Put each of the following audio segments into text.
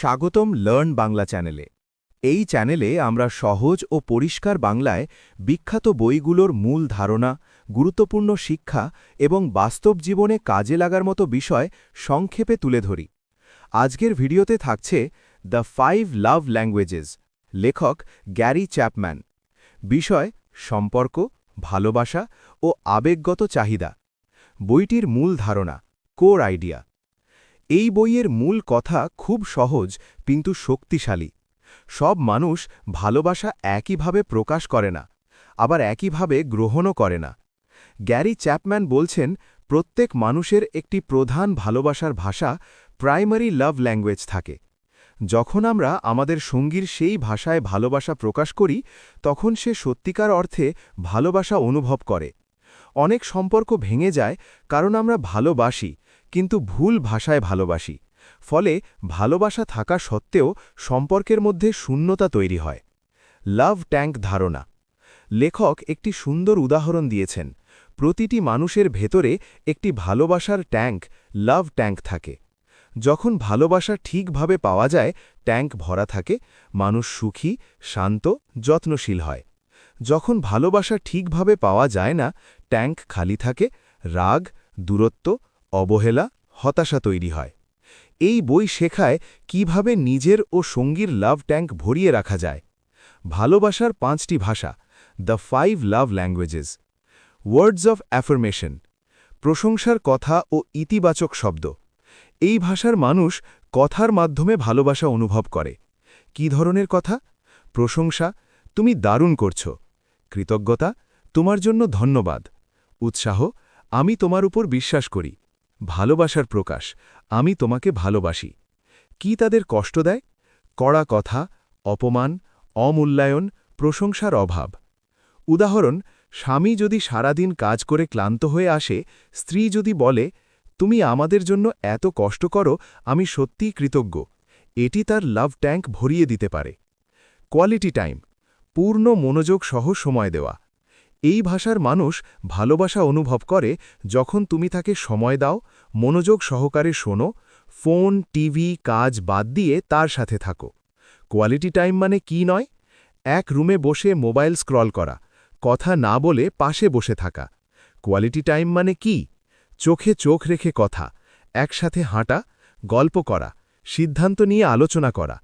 স্বাগতম লার্ন বাংলা চ্যানেলে। এই চ্যানেলে আমরা সহজ ও পরিষ্কার বাংলায় বিখ্যাত বইগুলোর মূল ধারণা, গুরুত্বপূর্ণ শিক্ষা এবং বাস্তব জীবনে কাজে লাগার মতো বিষয় সংক্ষেপে তুলে ধরি। আজকের ভিডিওতে থাকছে দ্য 5 লাভ ল্যাঙ্গুয়েজেস, লেখক গ্যারি চ্যাপম্যান। বিষয় সম্পর্ক, ভালোবাসা ও আবেগগত চাহিদা। বইটির মূল ধারণা, কোর আইডিয়া। এই বইয়ের মূল কথা খুব সহজ কিন্তু শক্তিশালী। সব মানুষ ভালোবাসা একইভাবে প্রকাশ করে না, আবার একইভাবে গ্রহণও করে না। গ্যারি চ্যাপম্যান বলছেন, প্রত্যেক মানুষের একটি প্রধান ভালোবাসার ভাষা, প্রাইমারি লাভ ল্যাঙ্গুয়েজ থাকে। যখন আমরা আমাদের সঙ্গীর সেই ভাষায় ভালোবাসা প্রকাশ করি, তখন সে সত্যিকার অর্থে ভালোবাসা অনুভব করে। অনেক সম্পর্ক ভেঙে যায় কারণ আমরা ভালোবাসি কিন্তু ভুল ভাষায় ভালোবাসি। ফলে ভালোবাসা থাকা সত্ত্বেও সম্পর্কের মধ্যে শূন্যতা তৈরি হয়। লাভ ট্যাঙ্ক ধারণা। লেখক একটি সুন্দর উদাহরণ দিয়েছেন। প্রতিটি মানুষের ভেতরে একটি ভালোবাসার ট্যাঙ্ক, লাভ ট্যাঙ্ক থাকে। যখন ভালোবাসা ঠিকভাবে পাওয়া যায়, ট্যাঙ্ক ভরা থাকে, মানুষ সুখী, শান্ত, যত্নশীল হয়। যখন ভালোবাসা ঠিকভাবে পাওয়া যায় না, ট্যাঙ্ক খালি থাকে, রাগ, দূরত্ব, অবহেলা, হতাশা তৈরি হয়। এই বই শেখায় কিভাবে নিজের ও সঙ্গীর লাভ ট্যাঙ্ক ভরিয়ে রাখা যায়। ভালোবাসার 5টি ভাষা, the 5 love languages. Words of affirmation, প্রশংসার কথা ও ইতিবাচক শব্দ। এই ভাষার মানুষ কথার মাধ্যমে ভালোবাসা অনুভব করে। কি ধরনের কথা? প্রশংসা, তুমি দারুণ করছো। কৃতজ্ঞতা, তোমার জন্য ধন্যবাদ। উৎসাহ, আমি তোমার উপর বিশ্বাস করি। ভালোবাসার প্রকাশ, আমি তোমাকে ভালোবাসি। কি তাদের কষ্ট দেয়? কড়া কথা, অপমান, অমূল্যায়ন, প্রশংসার অভাব। উদাহরণ, স্বামী যদি সারাদিন কাজ করে ক্লান্ত হয়ে আসে, স্ত্রী যদি বলে, তুমি আমাদের জন্য এত কষ্ট করো, আমি সত্যিই কৃতজ্ঞ। এটি তার লাভ ট্যাঙ্ক ভরিয়ে দিতে পারে। কোয়ালিটি টাইম, পূর্ণ মনোযোগ সহ সময় দেওয়া। এই ভাষার মানুষ ভালোবাসা অনুভব করে যখন তুমি তাকে সময় দাও, মনোযোগ সহকারে শোনো, ফোন, টিভি, কাজ বাদ দিয়ে তার সাথে থাকো। কোয়ালিটি টাইম মানে কি নয়? এক রুমে বসে মোবাইল স্ক্রল করা, কথা না বলে পাশে বসে থাকা। কোয়ালিটি টাইম মানে কি? চোখে চোখ রেখে কথা, একসাথে হাঁটা, গল্প করা, সিদ্ধান্ত নিয়ে আলোচনা করা।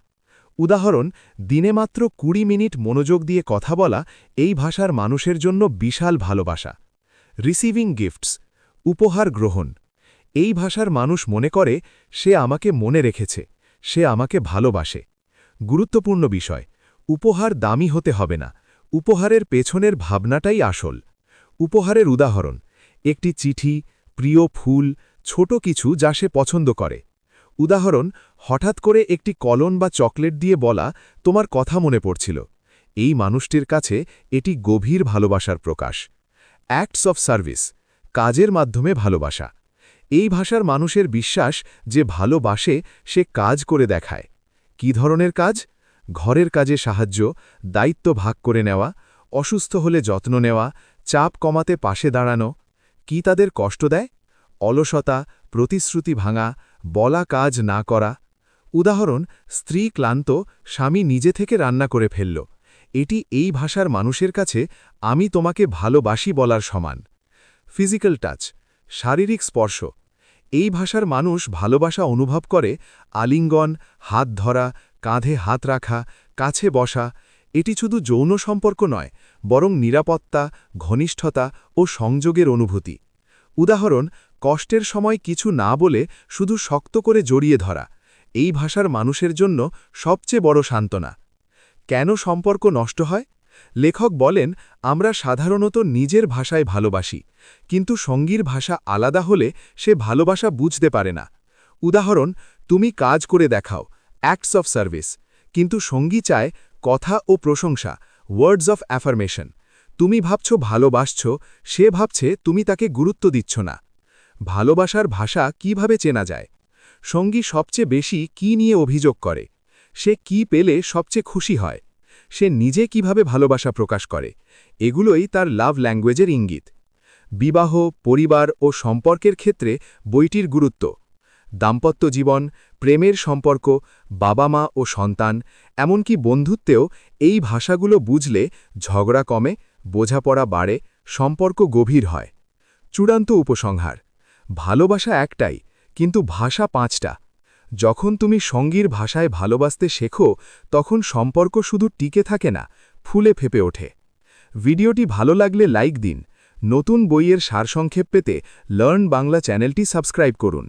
উদাহরণ, দিনে মাত্র 20 মিনিট মনোযোগ দিয়ে কথা বলা এই ভাষার মানুষের জন্য বিশাল ভালোবাসা। রিসিভিং গিফটস, উপহার গ্রহণ। এই ভাষার মানুষ মনে করে, সে আমাকে মনে রেখেছে, সে আমাকে ভালোবাসে। গুরুত্বপূর্ণ বিষয়, উপহার দামি হতে হবে না, উপহারের পেছনের ভাবনাটাই আসল। উপহারের উদাহরণ, একটি চিঠি, প্রিয় ফুল, ছোট কিছু যা সে পছন্দ করে। উদাহরণ, হঠাৎ করে একটি কলম বা চকলেট দিয়ে বলা, তোমার কথা মনে পড়ছিল। এই মানুষটির কাছে এটি গভীর ভালোবাসার প্রকাশ। অ্যাক্টস অফ সার্ভিস, কাজের মাধ্যমে ভালোবাসা। এই ভাষার মানুষের বিশ্বাস যে ভালোবাসে সে কাজ করে দেখায়। কি ধরনের কাজ? ঘরের কাজে সাহায্য, দায়িত্ব ভাগ করে নেওয়া, অসুস্থ হলে যত্ন নেওয়া, চাপ কমাতে পাশে দাঁড়ানো। কি তাদের কষ্ট দেয়? অলসতা, প্রতিশ্রুতি ভাঙা, বলা কাজ না করা। উদাহরণ, স্ত্রী ক্লান্ত, স্বামী নিজে থেকে রান্না করে ফেলল। এটি এই ভাষার মানুষের কাছে আমি তোমাকে ভালোবাসি বলার সমান। ফিজিক্যাল টাচ, শারীরিক স্পর্শ। এই ভাষার মানুষ ভালোবাসা অনুভব করে আলিঙ্গন, হাত ধরা, কাঁধে হাত রাখা, কাছে বসা। এটি শুধু যৌন সম্পর্ক নয়, বরং নিরাপত্তা, ঘনিষ্ঠতা ও সংযোগের অনুভূতি। উদাহরণ, কষ্টের সময় কিছু না বলে শুধু শক্ত করে জড়িয়ে ধরা এই ভাষার মানুষের জন্য সবচেয়ে বড় সান্ত্বনা। কেন সম্পর্ক নষ্ট হয়? লেখক বলেন, আমরা সাধারণত নিজের ভাষায় ভালোবাসি, কিন্তু সঙ্গীর ভাষা আলাদা হলে সে ভালোবাসা বুঝতে পারে না। উদাহরণ, তুমি কাজ করে দেখাও, অ্যাক্টস অফ সার্ভিস, কিন্তু সঙ্গী চায় কথা ও প্রশংসা, ওয়ার্ডস অফ অ্যাফার্মেশন। তুমি ভাবছ ভালোবাসছ, সে ভাবছে তুমি তাকে গুরুত্ব দিচ্ছ না। ভালোবাসার ভাষা কিভাবে চেনা যায়? সঙ্গী সবচেয়ে বেশি কি নিয়ে অভিযোগ করে? সে কি পেলে সবচেয়ে খুশি হয়? সে নিজে কিভাবে ভালোবাসা প্রকাশ করে? এগুলোই তার লাভ ল্যাঙ্গুয়েজের ইঙ্গিত। বিবাহ, পরিবার ও সম্পর্কের ক্ষেত্রে বইটির গুরুত্ব। দাম্পত্য জীবন, প্রেমের সম্পর্ক, বাবা মা ও সন্তান, এমনকি বন্ধুত্বেও এই ভাষাগুলো বুঝলে ঝগড়া কমে, বোঝাপড়া বাড়ে, সম্পর্ক গভীর হয়। চূড়ান্ত উপসংহার: ভালোবাসা একটাই, কিন্তু ভাষা 5টা। যখন তুমি সঙ্গীর ভাষায় ভালোবাসতে শেখো, তখন সম্পর্ক শুধু টিকে থাকে না, ফুলে ফেপে ওঠে। ভিডিওটি ভালো লাগলে লাইক দিন। নতুন বইয়ের সারসংক্ষেপ পেতে লার্ন বাংলা চ্যানেলটি সাবস্ক্রাইব করুন।